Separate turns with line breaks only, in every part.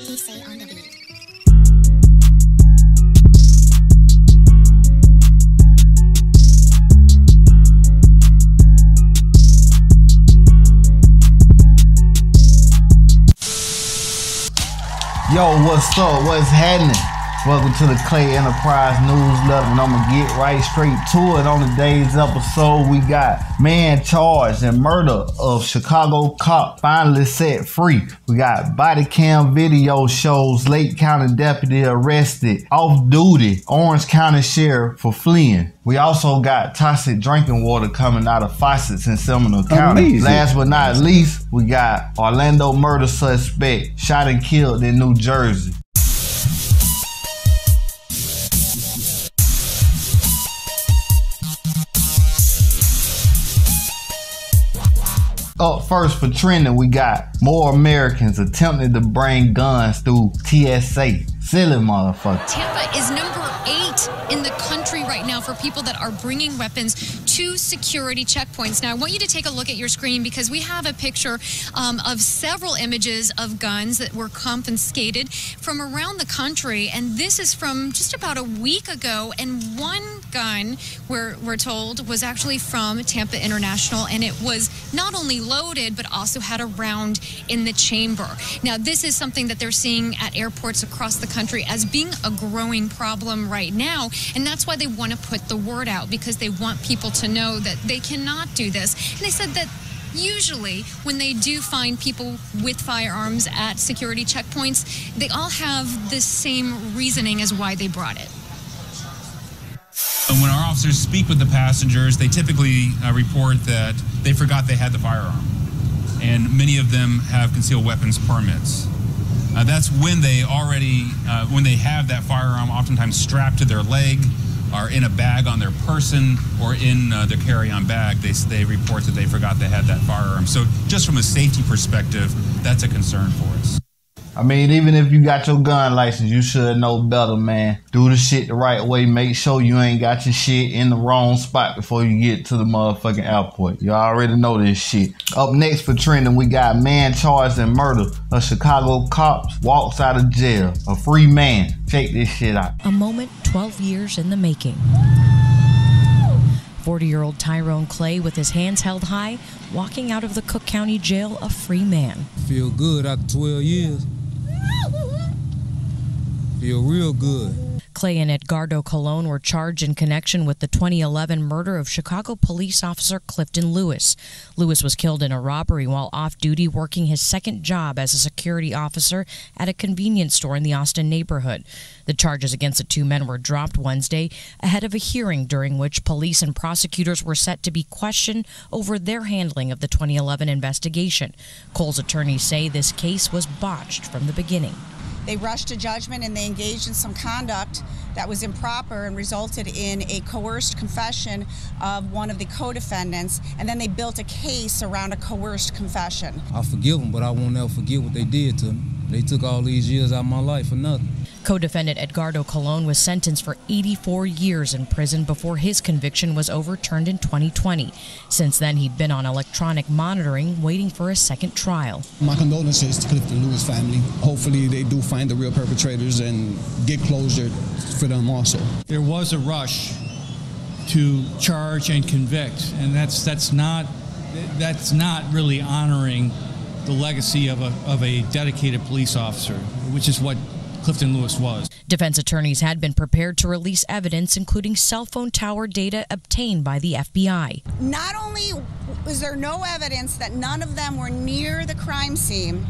Say on the beat.
Yo, what's up? What's happening? Welcome to the ClayEnterprise newsletter, and I'm gonna get right straight to it. On today's episode, we got man charged in murder of Chicago cop finally set free. We got body cam video shows Lake County deputy arrested off duty, Orange County sheriff for fleeing. We also got toxic drinking water coming out of faucets in Seminole County.
Amazing.
Last but not least, we got Orlando murder suspect shot and killed in New Jersey. Up first for trending, we got more Americans attempting to bring guns through TSA. Silly motherfucker.
Tampa is number 8 in the country right now for people that are bringing weapons to security checkpoints. Now, I want you to take a look at your screen because we have a picture of several images of guns that were confiscated from around the country. And this is from just about a week ago. And one gun, we're told, was actually from Tampa International. And it was not only loaded, but also had a round in the chamber. Now, this is something that they're seeing at airports across the country as being a growing problem right now. And that's why they want to put the word out, because they want people to know that they cannot do this. And they said that usually when they do find people with firearms at security checkpoints, they all have the same reasoning as why they brought it.
And when our officers speak with the passengers, they typically report that they forgot they had the firearm. And many of them have concealed weapons permits. That's when they have that firearm oftentimes strapped to their leg or in a bag on their person or in their carry-on bag, they report that they forgot they had that firearm. So just from a safety perspective, that's a concern for us.
I mean, even if you got your gun license, you should know better, man. Do the shit the right way. Make sure you ain't got your shit in the wrong spot before you get to the motherfucking airport. You already know this shit. Up next for trending, we got man charged in murder of Chicago cops walks out of jail. A free man. Check this shit out.
A moment 12 years in the making. 40-year-old Terence Clay, with his hands held high, walking out of the Cook County jail a free man.
Feel good after 12 years. Feel real good.
Clay and Edgardo Colon were charged in connection with the 2011 murder of Chicago police officer Clifton Lewis. Lewis was killed in a robbery while off-duty working his second job as a security officer at a convenience store in the Austin neighborhood. The charges against the two men were dropped Wednesday ahead of a hearing during which police and prosecutors were set to be questioned over their handling of the 2011 investigation. Cole's attorneys say this case was botched from the beginning.
They rushed to judgment and they engaged in some conduct that was improper and resulted in a coerced confession of one of the co-defendants, and then they built a case around a coerced confession.
I forgive them, but I won't ever forget what they did to me. They took all these years out of my life for nothing.
Co-defendant Edgardo Colon was sentenced for 84 years in prison before his conviction was overturned in 2020. Since then, he'd been on electronic monitoring, waiting for a second trial.
My condolences to Clifton Lewis family. Hopefully they do find the real perpetrators and get closure for them also.
There was a rush to charge and convict, and that's not really honoring the legacy of a dedicated police officer, which is what Clifton Lewis was.
Defense attorneys had been prepared to release evidence, including cell phone tower data obtained by the FBI.
Not only was there no evidence that none of them were near the crime scene,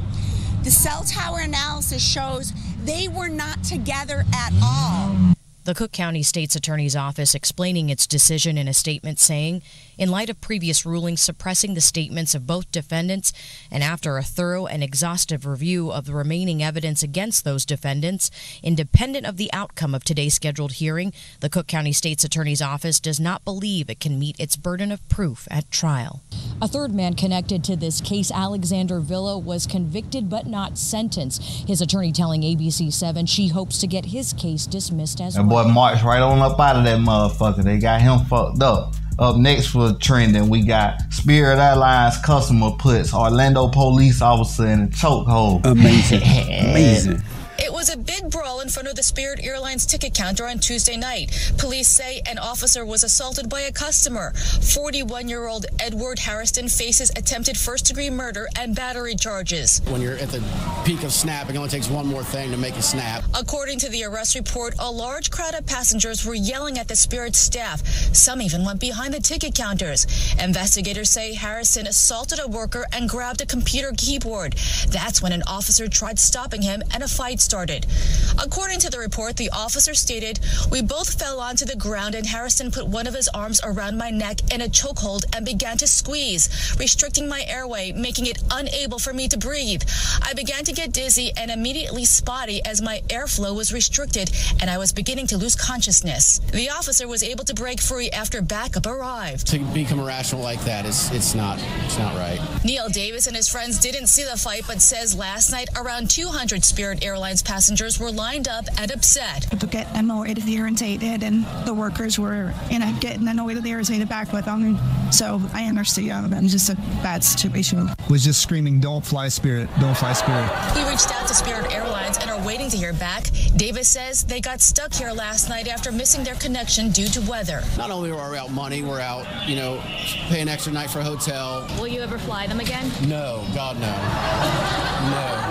the cell tower analysis shows they were not together at all.
The Cook County State's Attorney's Office explaining its decision in a statement saying, in light of previous rulings suppressing the statements of both defendants and after a thorough and exhaustive review of the remaining evidence against those defendants, independent of the outcome of today's scheduled hearing, the Cook County State's Attorney's Office does not believe it can meet its burden of proof at trial. A third man connected to this case, Alexander Villa, was convicted but not sentenced. His attorney telling ABC7 she hopes to get his case dismissed as well.
Boy, marched right on up out of that motherfucker. They got him fucked up. Up next for trending, we got Spirit Airlines customer puts Orlando police officer in a chokehold.
Amazing. Amazing.
It was a big brawl in front of the Spirit Airlines ticket counter on Tuesday night. Police say an officer was assaulted by a customer. 41-year-old Edward Harrison faces attempted first-degree murder and battery charges.
When you're at the peak of snap, it only takes one more thing to make you snap.
According to the arrest report, a large crowd of passengers were yelling at the Spirit staff. Some even went behind the ticket counters. Investigators say Harrison assaulted a worker and grabbed a computer keyboard. That's when an officer tried stopping him and a fight started. According to the report, the officer stated, "We both fell onto the ground and Harrison put one of his arms around my neck in a chokehold and began to squeeze, restricting my airway, making it unable for me to breathe. I began to get dizzy and immediately spotty as my airflow was restricted and I was beginning to lose consciousness." The officer was able to break free after backup arrived.
To become irrational like that, it's not right.
Neil Davis and his friends didn't see the fight, but says last night around 200 Spirit Airlines passengers were lined up and upset.
People get annoyed and irritated, and the workers were, getting annoyed and irritated back with them. So I understand. It's just a bad situation.
Was just screaming, "Don't fly Spirit, don't fly Spirit."
We reached out to Spirit Airlines and are waiting to hear back. Davis says they got stuck here last night after missing their connection due to weather.
Not only are we out money, we're out, paying extra night for a hotel.
Will you ever fly them again?
No, God, no. No.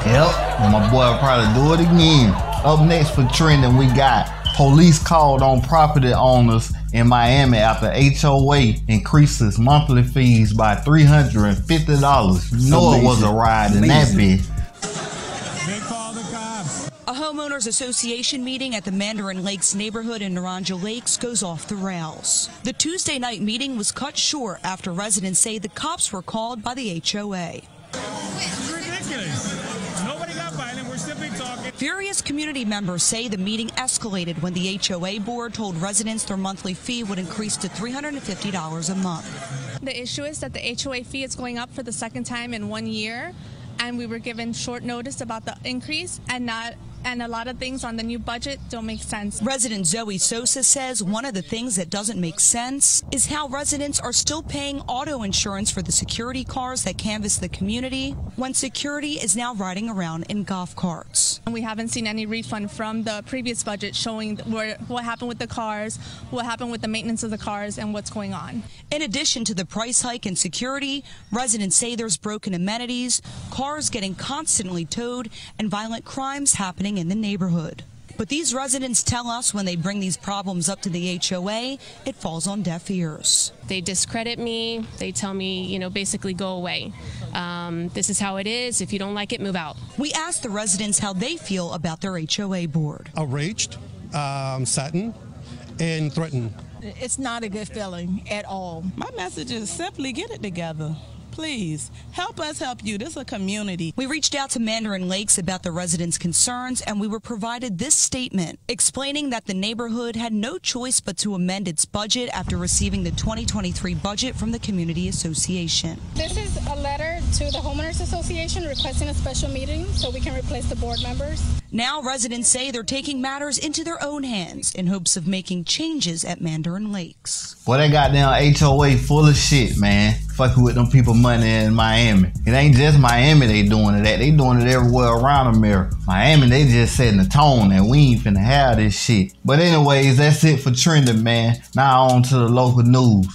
Yep, my boy will probably do it again. Up next for trending, we got police called on property owners in Miami after HOA increases monthly fees by $350. You know it was a ride in that bit.
A homeowners association meeting at the Mandarin Lakes neighborhood in Naranja Lakes goes off the rails. The Tuesday night meeting was cut short after residents say the cops were called by the HOA.
It's ridiculous. Nobody got violent. We're simply talking.
Furious community members say the meeting escalated when the HOA board told residents their monthly fee would increase to $350 a month.
The issue is that the HOA fee is going up for the second time in 1 year, and we were given short notice about the increase, and a lot of things on the new budget don't make sense.
Resident Zoe Sosa says one of the things that doesn't make sense is how residents are still paying auto insurance for the security cars that canvass the community when security is now riding around in golf carts.
And we haven't seen any refund from the previous budget showing what happened with the cars, what happened with the maintenance of the cars, and what's going on.
In addition to the price hike in security, residents say there's broken amenities, cars getting constantly towed, and violent crimes happening in the neighborhood. But these residents tell us when they bring these problems up to the HOA, it falls on deaf ears.
They discredit me. They tell me, basically go away. This is how it is. If you don't like it, move out.
We asked the residents how they feel about their HOA board.
Outraged, saddened, and threatened.
It's not a good feeling at all. My message is simply get it together. Please, help us help you. This is a community.
We reached out to Mandarin Lakes about the residents' concerns, and we were provided this statement explaining that the neighborhood had no choice but to amend its budget after receiving the 2023 budget from the Community Association.
This is a letter to the Homeowners Association requesting a special meeting so we can replace the board members.
Now residents say they're taking matters into their own hands in hopes of making changes at Mandarin Lakes.
Boy, that goddamn HOA full of shit, man. Fucking with them people money in Miami. It ain't just Miami they doing it at. They doing it everywhere around America. Miami, they just setting the tone and we ain't finna have this shit. But anyways, that's it for trending, man. Now on to the local news.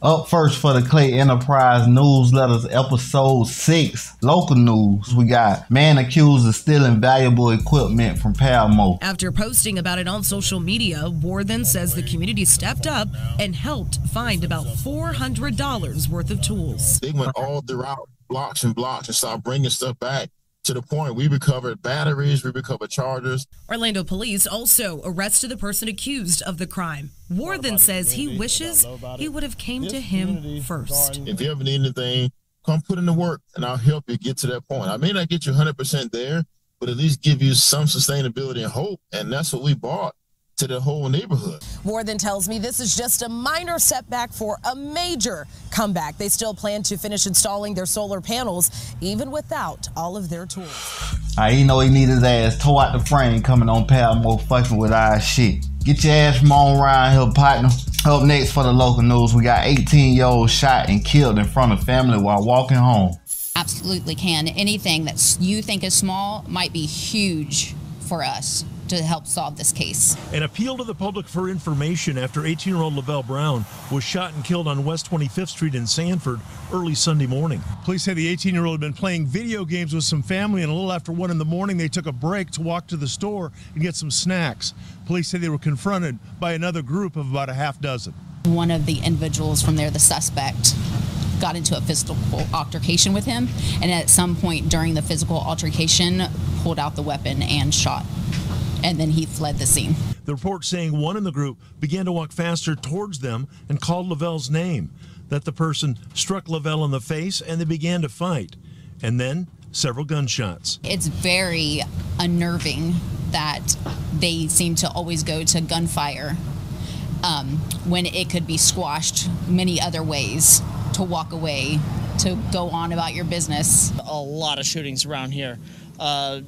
Up first for the ClayEnterprise newsletters, episode 6, local news. We got man accused of stealing valuable equipment from Palmo.
After posting about it on social media, Worthen says the community stepped up and helped find about $400 worth of tools.
They went all throughout blocks and started bringing stuff back. To the point we recovered batteries, we recovered chargers.
Orlando police also arrested the person accused of the crime. Worthen says he wishes he would have came to him first.
If you ever need anything, come put in the work and I'll help you get to that point. I may not get you 100% there, but at least give you some sustainability and hope. And that's what we brought to the whole neighborhood.
Warden tells me this is just a minor setback for a major comeback. They still plan to finish installing their solar panels, even without all of their tools.
He know he need his ass tore out the frame coming on Palmo fucking with our shit. Get your ass from on around here, partner. Up next for the local news, we got 18-year-old shot and killed in front of family while walking home.
Absolutely can. Anything that you think is small might be huge for us to help solve this case.
An appeal to the public for information after 18-year-old Lavelle Brown was shot and killed on West 25th Street in Sanford early Sunday morning.
Police say the 18-year-old had been playing video games with some family, and a little after 1 in the morning, they took a break to walk to the store and get some snacks. Police say they were confronted by another group of about a half dozen.
One of the individuals from there, the suspect, got into a physical altercation with him, and at some point during the physical altercation, pulled out the weapon and shot. And then he fled the scene.
The report saying one in the group began to walk faster towards them and called Lavelle's name, that the person struck Lavelle in the face and they began to fight. And then several gunshots.
It's very unnerving that they seem to always go to gunfire when it could be squashed many other ways, to walk away, to go on about your business.
A lot of shootings around here.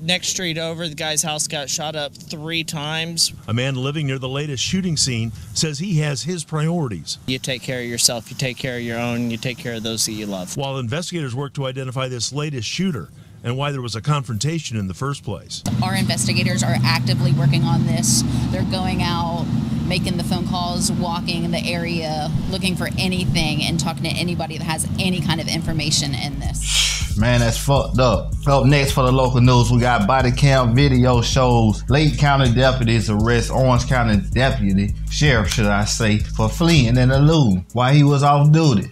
Next street over, the guy's house got shot up 3 times.
A man living near the latest shooting scene says he has his priorities.
You take care of yourself, you take care of your own, you take care of those that you love.
While investigators work to identify this latest shooter and why there was a confrontation in the first place.
Our investigators are actively working on this. They're going out, making the phone calls, walking in the area, looking for anything and talking to anybody that has any kind of information in this.
Man, that's fucked up. Up next for the local news, we got body cam video shows Lake County deputies arrest Orange County deputy, sheriff should I say, for fleeing and eluding while he was off duty.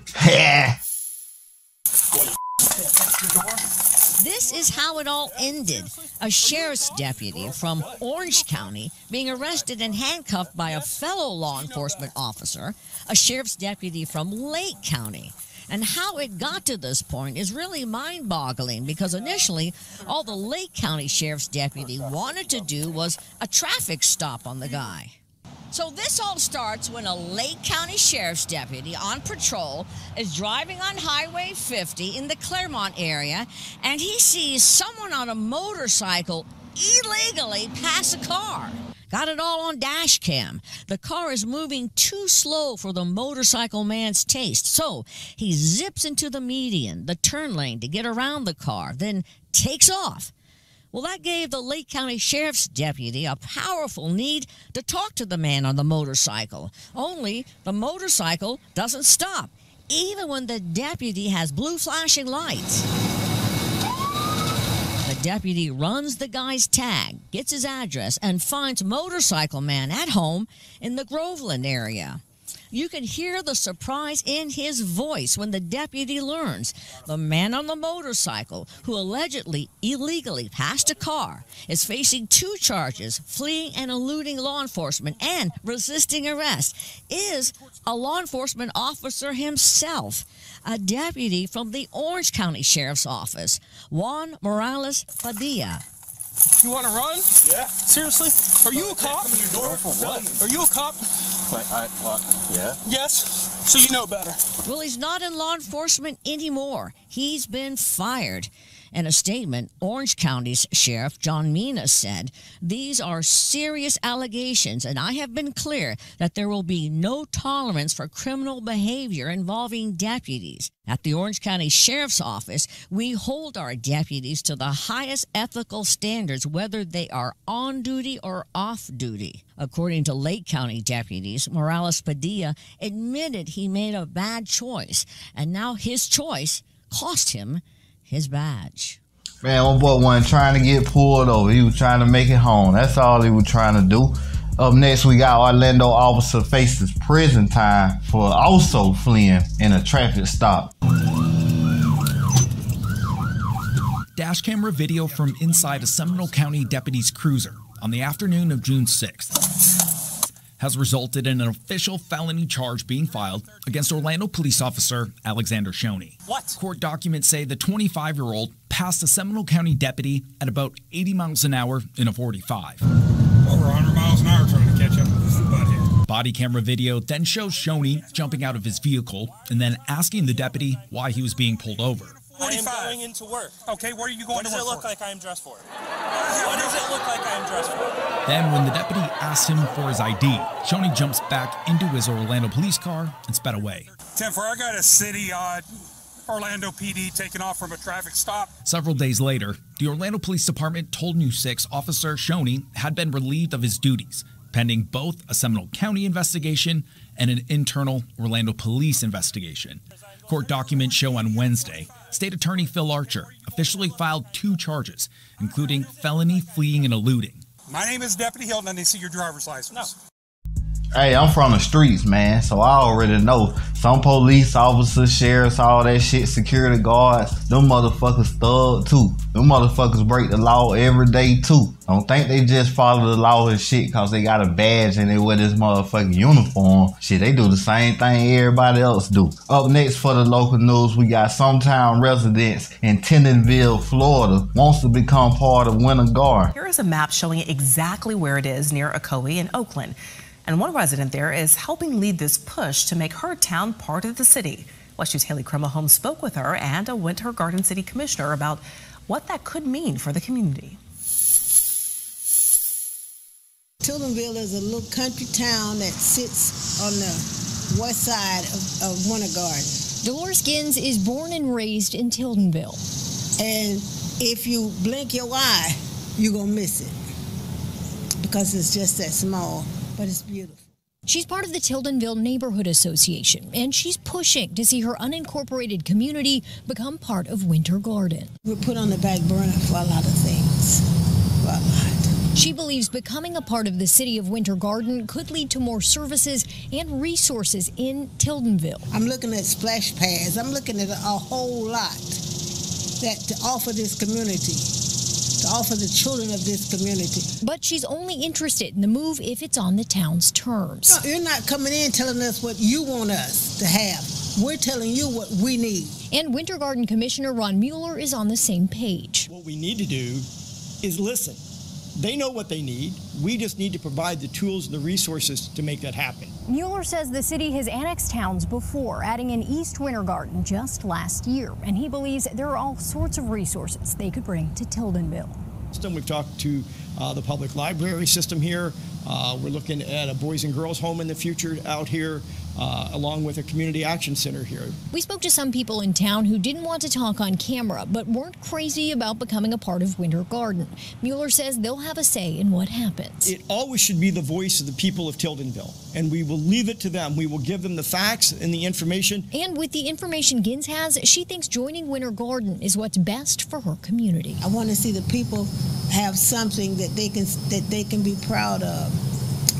This is how it all ended. A sheriff's deputy from Orange County being arrested and handcuffed by a fellow law enforcement officer, a sheriff's deputy from Lake County. And how it got to this point is really mind-boggling, because initially all the Lake County Sheriff's deputy wanted to do was a traffic stop on the guy. So this all starts when a Lake County Sheriff's deputy on patrol is driving on Highway 50 in the Claremont area, and he sees someone on a motorcycle illegally pass a car. Got it all on dash cam. The car is moving too slow for the motorcycle man's taste, so he zips into the median, the turn lane, to get around the car, then takes off. Well, that gave the Lake County Sheriff's deputy a powerful need to talk to the man on the motorcycle. Only the motorcycle doesn't stop, even when the deputy has blue flashing lights. The deputy runs the guy's tag, gets his address, and finds motorcycle man at home in the Groveland area. You can hear the surprise in his voice when the deputy learns the man on the motorcycle, who allegedly illegally passed a car, is facing 2 charges: fleeing and eluding law enforcement and resisting arrest, is a law enforcement officer himself, a deputy from the Orange County Sheriff's Office, Juan Morales Padilla.
You want to run? Yeah. Seriously? Are you a cop?
For what?
Are you a cop?
Yeah.
Yes. So you know better.
Well, he's not in law enforcement anymore. He's been fired. In a statement, Orange County's Sheriff John Mina said, "These are serious allegations, and I have been clear that there will be no tolerance for criminal behavior involving deputies. At the Orange County Sheriff's Office, we hold our deputies to the highest ethical standards, whether they are on duty or off duty." According to Lake County deputies, Morales Padilla admitted he made a bad choice, and now his choice cost him his badge.
Man, my boy wasn't trying to get pulled over. He was trying to make it home. That's all he was trying to do. Up next, we got Orlando officer faces prison time for also fleeing in a traffic stop.
Dash camera video from inside a Seminole County deputy's cruiser on the afternoon of June 6th has resulted in an official felony charge being filed against Orlando police officer Alexander Shoney.
What?
Court documents say the 25-year-old passed a Seminole County deputy at about 80 miles an hour in a 45.
Over 100 miles an hour trying to catch up.
Body camera video then shows Shoney jumping out of his vehicle and then asking the deputy why he was being pulled over.
I am going into work. Okay, where are you going to work? What does it look like I am dressed for? What does it look like I am dressed for?
Then when the deputy asks him for his ID, Shoney jumps back into his Orlando police car and sped away.
10-4, I got a city Orlando PD taking off from a traffic stop.
Several days later, the Orlando Police Department told News 6 Officer Shoney had been relieved of his duties, pending both a Seminole County investigation and an internal Orlando Police investigation. Court documents show on Wednesday, State Attorney Phil Archer officially filed 2 charges, including felony fleeing and eluding.
My name is Deputy Hilton, and they see your driver's license. No.
Hey, I'm from the streets, man, so I already know some police officers, sheriffs, all that shit, security guards, them motherfuckers thug too. Them motherfuckers break the law every day too. Don't think they just follow the law and shit cause they got a badge and they wear this motherfucking uniform. Shit, they do the same thing everybody else do. Up next for the local news, we got sometime residents in Tennantville, Florida, wants to become part of Winter Garden.
Here is a map showing exactly where it is near Ocoee in Oakland. And one resident there is helping lead this push to make her town part of the city. West News' Haley Krummelholm spoke with her and a Winter Garden City Commissioner about what that could mean for the community.
Tildenville is a little country town that sits on the west side of Winter Garden.
Dolores Gins is born and raised in Tildenville.
And if you blink your eye, you're going to miss it because it's just that small. But it's beautiful.
She's part of the Tildenville Neighborhood Association, and she's pushing to see her unincorporated community become part of Winter Garden.
We're put on the back burner for a lot of things, for a lot.
She believes becoming a part of the city of Winter Garden could lead to more services and resources in Tildenville.
I'm looking at splash pads. I'm looking at a whole lot that to offer this community. To offer the children of this community.
But she's only interested in the move if it's on the town's terms.
No, you're not coming in telling us what you want us to have. We're telling you what we need.
And Winter Garden Commissioner Ron Mueller is on the same page.
What we need to do is listen. They know what they need. We just need to provide the tools and the resources to make that happen.
Mueller says the city has annexed towns before, adding an East Winter Garden just last year. And he believes there are all sorts of resources they could bring to Tildenville.
We've talked to the public library system here. We're looking at a boys and girls home in the future out here, along with a community action center here.
We spoke to some people in town who didn't want to talk on camera, but weren't crazy about becoming a part of Winter Garden. Mueller says they'll have a say in what happens.
It always should be the voice of the people of Tildenville, and we will leave it to them. We will give them the facts and the information.
And with the information Gins has, she thinks joining Winter Garden is what's best for her community.
I want to see the people have something that they can be proud of.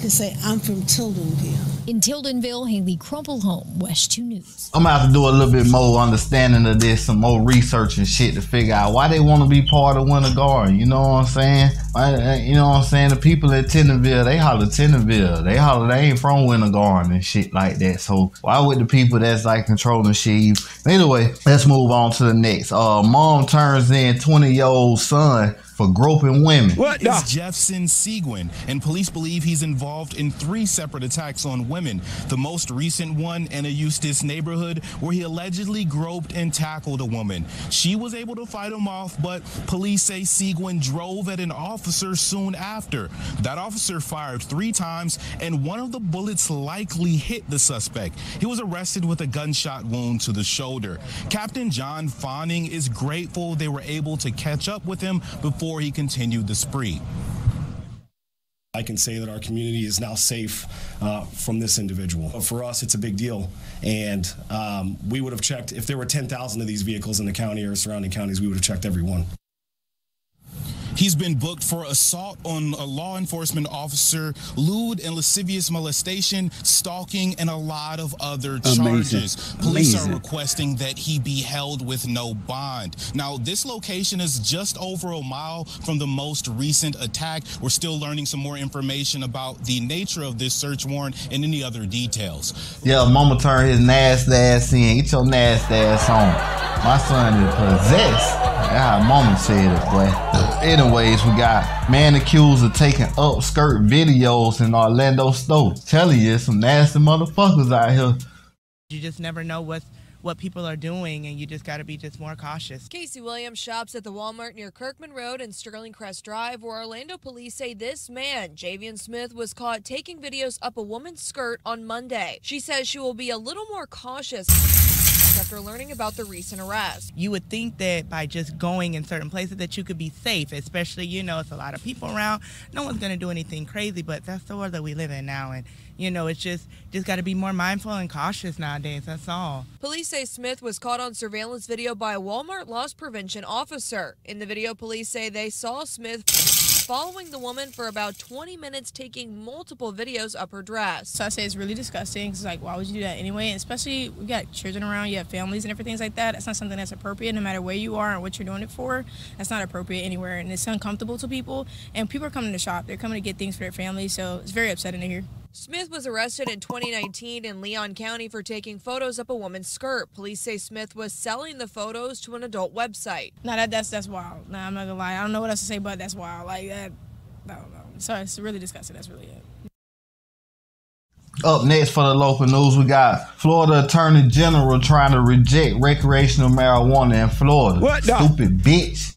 To say, I'm from Tildenville.
In Tildenville, Haley Krummelholm, West 2 News.
I'm going to have to do a little bit more understanding of this, some more research and shit to figure out why they want to be part of Winter Garden. You know what I'm saying? You know what I'm saying? The people at Tildenville, they holler Tildenville. They holler, they ain't from Winter Garden and shit like that. So why would the people that's like controlling shit? Anyway, let's move on to the next. Mom turns in 20-year-old son for groping women.
What? It's Jeffson Seguin, and police believe he's involved in 3 separate attacks on women. The most recent one in a Eustis neighborhood where he allegedly groped and tackled a woman. She was able to fight him off, but police say Seguin drove at an officer soon after. That officer fired 3 times, and one of the bullets likely hit the suspect. He was arrested with a gunshot wound to the shoulder. Captain John Fawning is grateful they were able to catch up with him before he continued the spree.
I can say that our community is now safe from this individual. For us, it's a big deal, and we would have checked, if there were 10,000 of these vehicles in the county or surrounding counties, we would have checked every one.
He's been booked for assault on a law enforcement officer, lewd and lascivious molestation, stalking, and a lot of other charges. Police are requesting that he be held with no bond. Now, this location is just over a mile from the most recent attack. We're still learning some more information about the nature of this search warrant and any other details.
Yeah, mama turned his nasty ass in. Get your nasty ass on. My son is possessed. That's how mama said it, boy. anyways, we got man accused of taking upskirt videos in Orlando store. Telling you, some nasty motherfuckers out here.
You just never know what people are doing, and you just got to be just more cautious.
Casey Williams shops at the Walmart near Kirkman Road and Sterling Crest Drive, where Orlando police say this man, Javian Smith, was caught taking videos up a woman's skirt on Monday. She says she will be a little more cautious after learning about the recent arrest.
You would think that by just going in certain places that you could be safe, especially, you know, it's a lot of people around. No one's going to do anything crazy, but that's the world that we live in now. And, you know, it's just got to be more mindful and cautious nowadays. That's all.
Police say Smith was caught on surveillance video by a Walmart loss prevention officer. In the video, police say they saw Smith following the woman for about 20 minutes, taking multiple videos up her dress.
So I say it's really disgusting. It's like, why would you do that anyway? And especially, we got children around, you have families and everything like that. That's not something that's appropriate, no matter where you are and what you're doing it for. That's not appropriate anywhere, and it's uncomfortable to people. And people are coming to shop. They're coming to get things for their family, so it's very upsetting to hear.
Smith was arrested in 2019 in Leon County for taking photos up a woman's skirt. Police say Smith was selling the photos to an adult website.
No, that's wild. No, I'm not gonna lie. I don't know what else to say, but that's wild. Like that, I don't know. So it's really disgusting. That's really it.
Up next for the local news, we got Florida Attorney General trying to reject recreational marijuana in Florida.
What the?
Stupid bitch.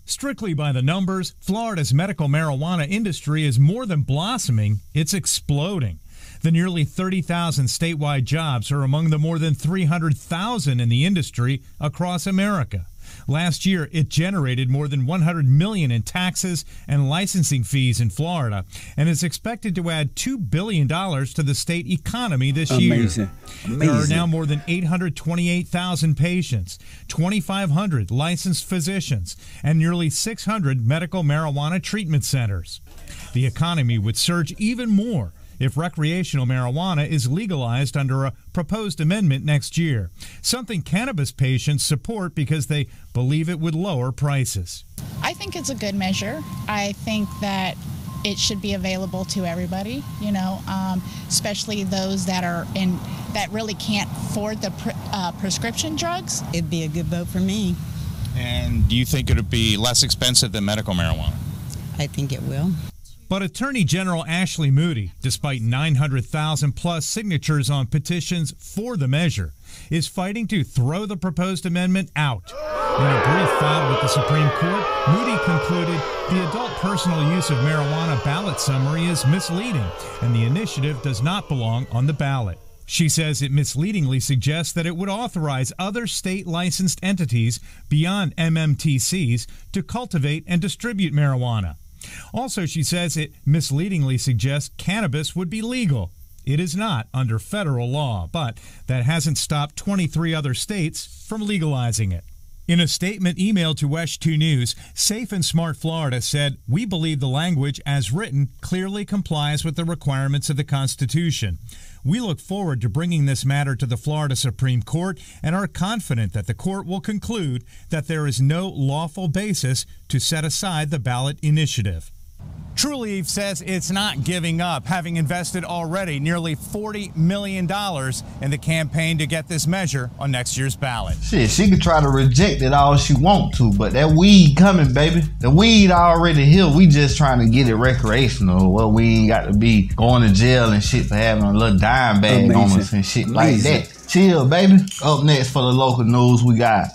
Strictly by the numbers, Florida's medical marijuana industry is more than blossoming, it's exploding. The nearly 30,000 statewide jobs are among the more than 300,000 in the industry across America. Last year, it generated more than $100 million in taxes and licensing fees in Florida, and is expected to add $2 billion to the state economy this year. There are now more than 828,000 patients, 2,500 licensed physicians, and nearly 600 medical marijuana treatment centers. The economy would surge even more if recreational marijuana is legalized under a proposed amendment next year, something cannabis patients support because they believe it would lower prices.
I think it's a good measure. I think that it should be available to everybody, you know, especially those that really can't afford the prescription drugs.
It'd be a good vote for me.
And do you think it would be less expensive than medical marijuana?
I think it will.
But Attorney General Ashley Moody, despite 900,000 plus signatures on petitions for the measure, is fighting to throw the proposed amendment out. In a brief filed with the Supreme Court, Moody concluded the adult personal use of marijuana ballot summary is misleading, and the initiative does not belong on the ballot. She says it misleadingly suggests that it would authorize other state-licensed entities beyond MMTCs to cultivate and distribute marijuana. Also, she says it misleadingly suggests cannabis would be legal. It is not under federal law, but that hasn't stopped 23 other states from legalizing it. In a statement emailed to WESH 2 News, Safe and Smart Florida said, "We believe the language as written clearly complies with the requirements of the Constitution. We look forward to bringing this matter to the Florida Supreme Court and are confident that the court will conclude that there is no lawful basis to set aside the ballot initiative."
TrueLeaf says it's not giving up, having invested already nearly $40 million in the campaign to get this measure on next year's ballot.
Shit, she could try to reject it all she want to, but that weed coming, baby. The weed already here. We just trying to get it recreational. Well, we ain't got to be going to jail and shit for having a little dime bag on us and shit like that. Chill, baby. Up next for the local news, we got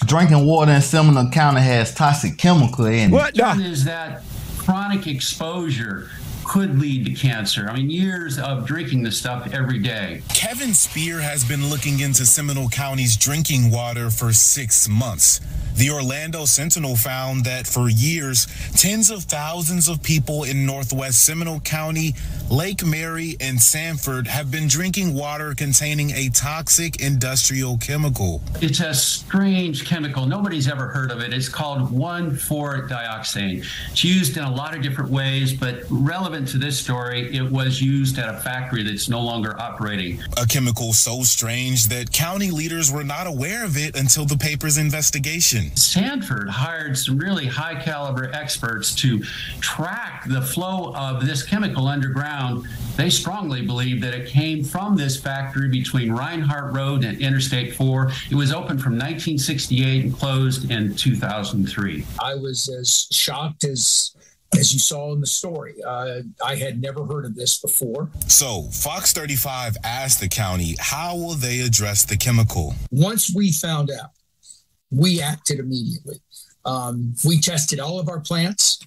drinking water in Seminole County has toxic chemical in it.
What is that? Chronic exposure could lead to cancer. I mean, years of drinking this stuff every day.
Kevin Spear has been looking into Seminole County's drinking water for 6 months. The Orlando Sentinel found that for years, tens of thousands of people in northwest Seminole County, Lake Mary, and Sanford have been drinking water containing a toxic industrial chemical.
It's a strange chemical. Nobody's ever heard of it. It's called 1,4-dioxane. It's used in a lot of different ways, but relevant relevant to this story, it was used at a factory that's no longer operating.
A chemical so strange that county leaders were not aware of it until the paper's investigation.
Sanford hired some really high caliber experts to track the flow of this chemical underground. They strongly believe that it came from this factory between Reinhardt Road and Interstate 4. It was opened from 1968 and closed in 2003.
I was as shocked as you saw in the story. I had never heard of this before.
So Fox 35 asked the county, how will they address the chemical?
Once we found out, we acted immediately. We tested all of our plants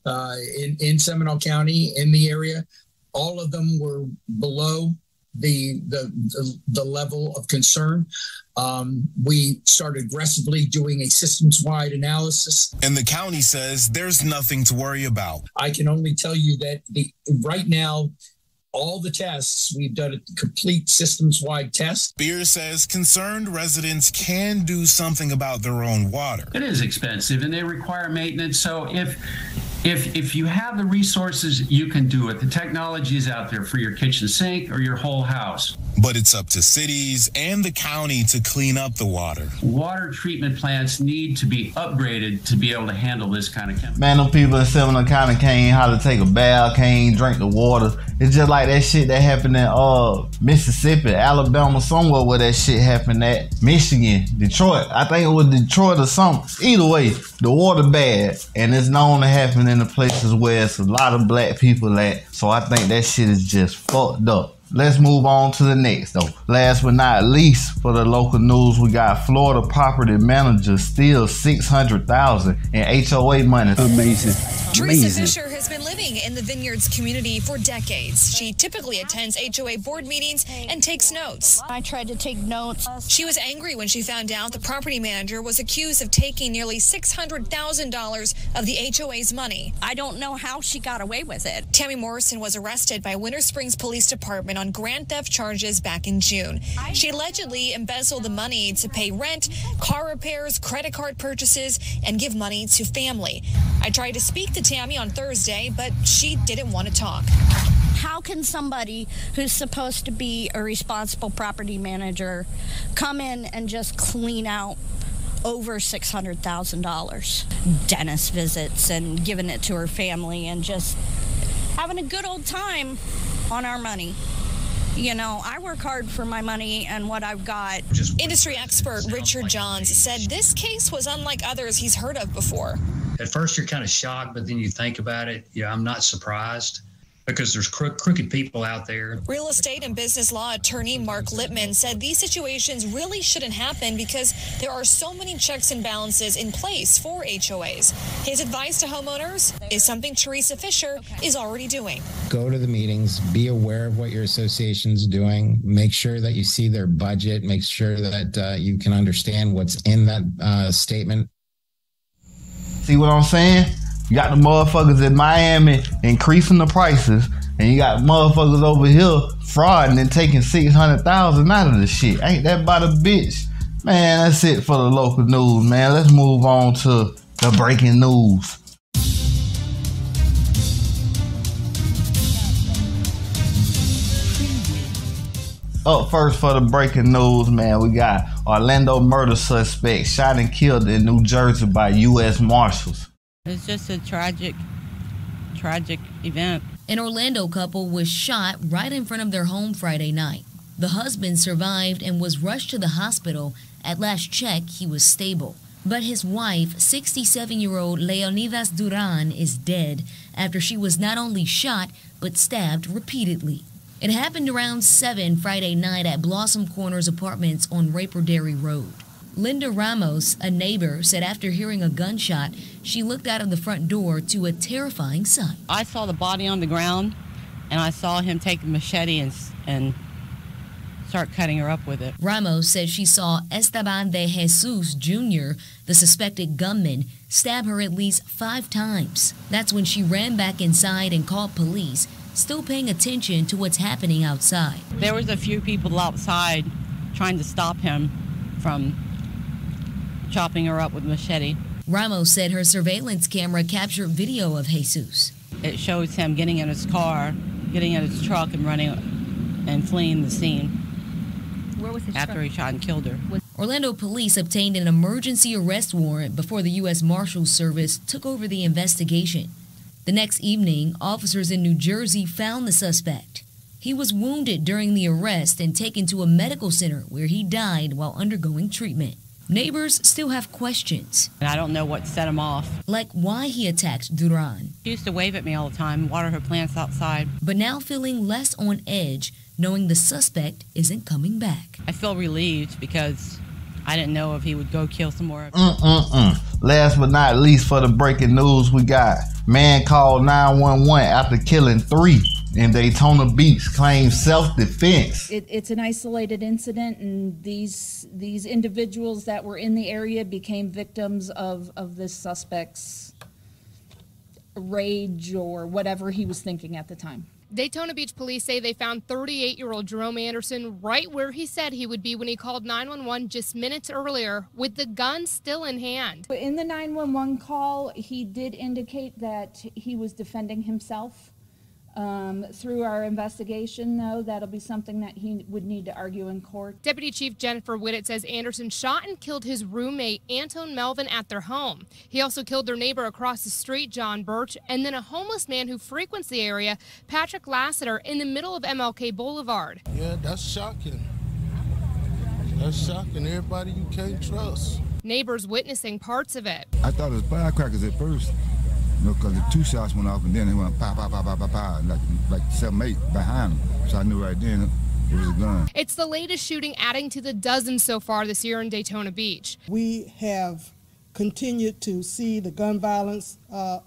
in Seminole County, in the area. All of them were below the level of concern. We started aggressively doing a systems-wide analysis.
And the county says there's nothing to worry about.
I can only tell you that right now, all the tests, we've done a complete systems-wide test.
Beer says concerned residents can do something about their own water.
It is expensive and they require maintenance. So if you have the resources, you can do it. The technology is out there for your kitchen sink or your whole house.
But it's up to cities and the county to clean up the water.
Water treatment plants need to be upgraded to be able to handle this kind of chemical.
Man, them people in Seminole County can't how to take a bath, can't drink the water. It's just like that shit that happened in Mississippi, Alabama, somewhere where that shit happened at. Michigan, Detroit. I think it was Detroit or something. Either way, the water bad, and it's known to happen in the places where it's a lot of black people at. So I think that shit is just fucked up. Let's move on to the next though. Last but not least, for the local news, we got Florida property manager steals $600,000 in HOA money.
Amazing.
Teresa Fisher has been living in the Vineyards community for decades. She typically attends HOA board meetings and takes notes.
I tried to take notes.
She was angry when she found out the property manager was accused of taking nearly $600,000 of the HOA's money.
I don't know how she got away with it.
Tammy Morrison was arrested by Winter Springs Police Department on grand theft charges back in June. She allegedly embezzled the money to pay rent, car repairs, credit card purchases, and give money to family. I tried to speak to Tammy on Thursday, but she didn't want to talk.
How can somebody who's supposed to be a responsible property manager come in and just clean out over $600,000? Dentist visits and giving it to her family and just having a good old time on our money. You know, I work hard for my money and what I've got.
Industry expert Richard Johns said this case was unlike others he's heard of before.
At first, you're kind of shocked, but then you think about it. Yeah, I'm not surprised because there's crooked people out there.
Real estate and business law attorney Mark Lippman said these situations really shouldn't happen because there are so many checks and balances in place for HOAs. His advice to homeowners is something Teresa Fisher is already doing.
Go to the meetings, be aware of what your association's doing, make sure that you see their budget, make sure that you can understand what's in that statement.
See what I'm saying? You got the motherfuckers in Miami increasing the prices, and you got motherfuckers over here frauding and taking $600,000 out of the shit. Ain't that about a bitch? Man, that's it for the local news, man. Let's move on to the breaking news. Up first for the breaking news, man, we got Orlando murder suspect shot and killed in New Jersey by U.S. Marshals.
It's just a tragic event.
An Orlando couple was shot right in front of their home Friday night. The husband survived and was rushed to the hospital. At last check, he was stable. But his wife, 67-year-old Leonidas Duran, is dead after she was not only shot, but stabbed repeatedly. It happened around 7 Friday night at Blossom Corners Apartments on Raper Dairy Road. Linda Ramos, a neighbor, said after hearing a gunshot, she looked out of the front door to a terrifying sight.
I saw the body on the ground, and I saw him take a machete and start cutting her up with it.
Ramos said she saw Esteban de Jesus Jr., the suspected gunman, stab her at least 5 times. That's when she ran back inside and called police, still paying attention to what's happening outside.
There was a few people outside trying to stop him from chopping her up with a machete.
Ramos said her surveillance camera captured video of Jesus.
It shows him getting in his car, getting in his truck and running and fleeing the scene.
Where was his
after
truck?
he shot and killed her.
Orlando police obtained an emergency arrest warrant before the U.S. Marshals Service took over the investigation. The next evening, officers in New Jersey found the suspect. He was wounded during the arrest and taken to a medical center where he died while undergoing treatment. Neighbors still have questions.
And I don't know what set him off.
Like why he attacked Duran.
She used to wave at me all the time, water her plants outside.
But now feeling less on edge, knowing the suspect isn't coming back.
I feel relieved because I didn't know if he would go kill some more.
Last but not least, for the breaking news, we got man called 911 after killing 3 in Daytona Beach, claims self-defense.
It's an isolated incident, and these individuals that were in the area became victims of this suspect's rage or whatever he was thinking at the time.
Daytona Beach police say they found 38-year-old Jerome Anderson right where he said he would be when he called 911 just minutes earlier, with the gun still in hand.
In the 911 call, he did indicate that he was defending himself. Through our investigation, though, that'll be something that he would need to argue in court.
Deputy Chief Jennifer Whitted says Anderson shot and killed his roommate, Antone Melvin, at their home. He also killed their neighbor across the street, John Birch, and then a homeless man who frequents the area, Patrick Lassiter, in the middle of MLK Boulevard.
Yeah, that's shocking. That's shocking. Everybody you can't trust.
Neighbors witnessing parts of it.
I thought it was firecrackers at first. Because the 2 shots went off and then it went pow, pow, pow, pow, pow, pow, like 7, 8 behind them. So I knew right then it was a gun.
It's the latest shooting, adding to the dozens so far this year in Daytona Beach.
We have continued to see the gun violence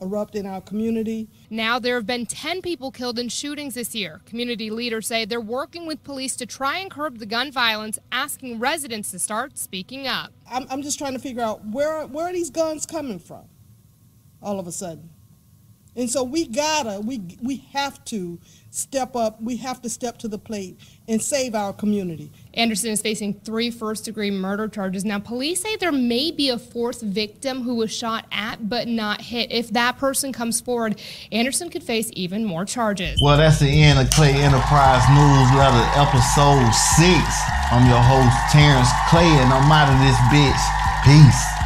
erupt in our community.
Now there have been 10 people killed in shootings this year. Community leaders say they're working with police to try and curb the gun violence, asking residents to start speaking up.
I'm just trying to figure out where are these guns coming from all of a sudden. And so we have to step up, we have to step to the plate and save our community.
Anderson is facing 3 first-degree murder charges. Now, police say there may be a 4th victim who was shot at but not hit. If that person comes forward, Anderson could face even more charges.
Well, that's the end of ClayEnterprise Newsletter, episode 6. I'm your host, Terence Clay, and I'm out of this bitch. Peace.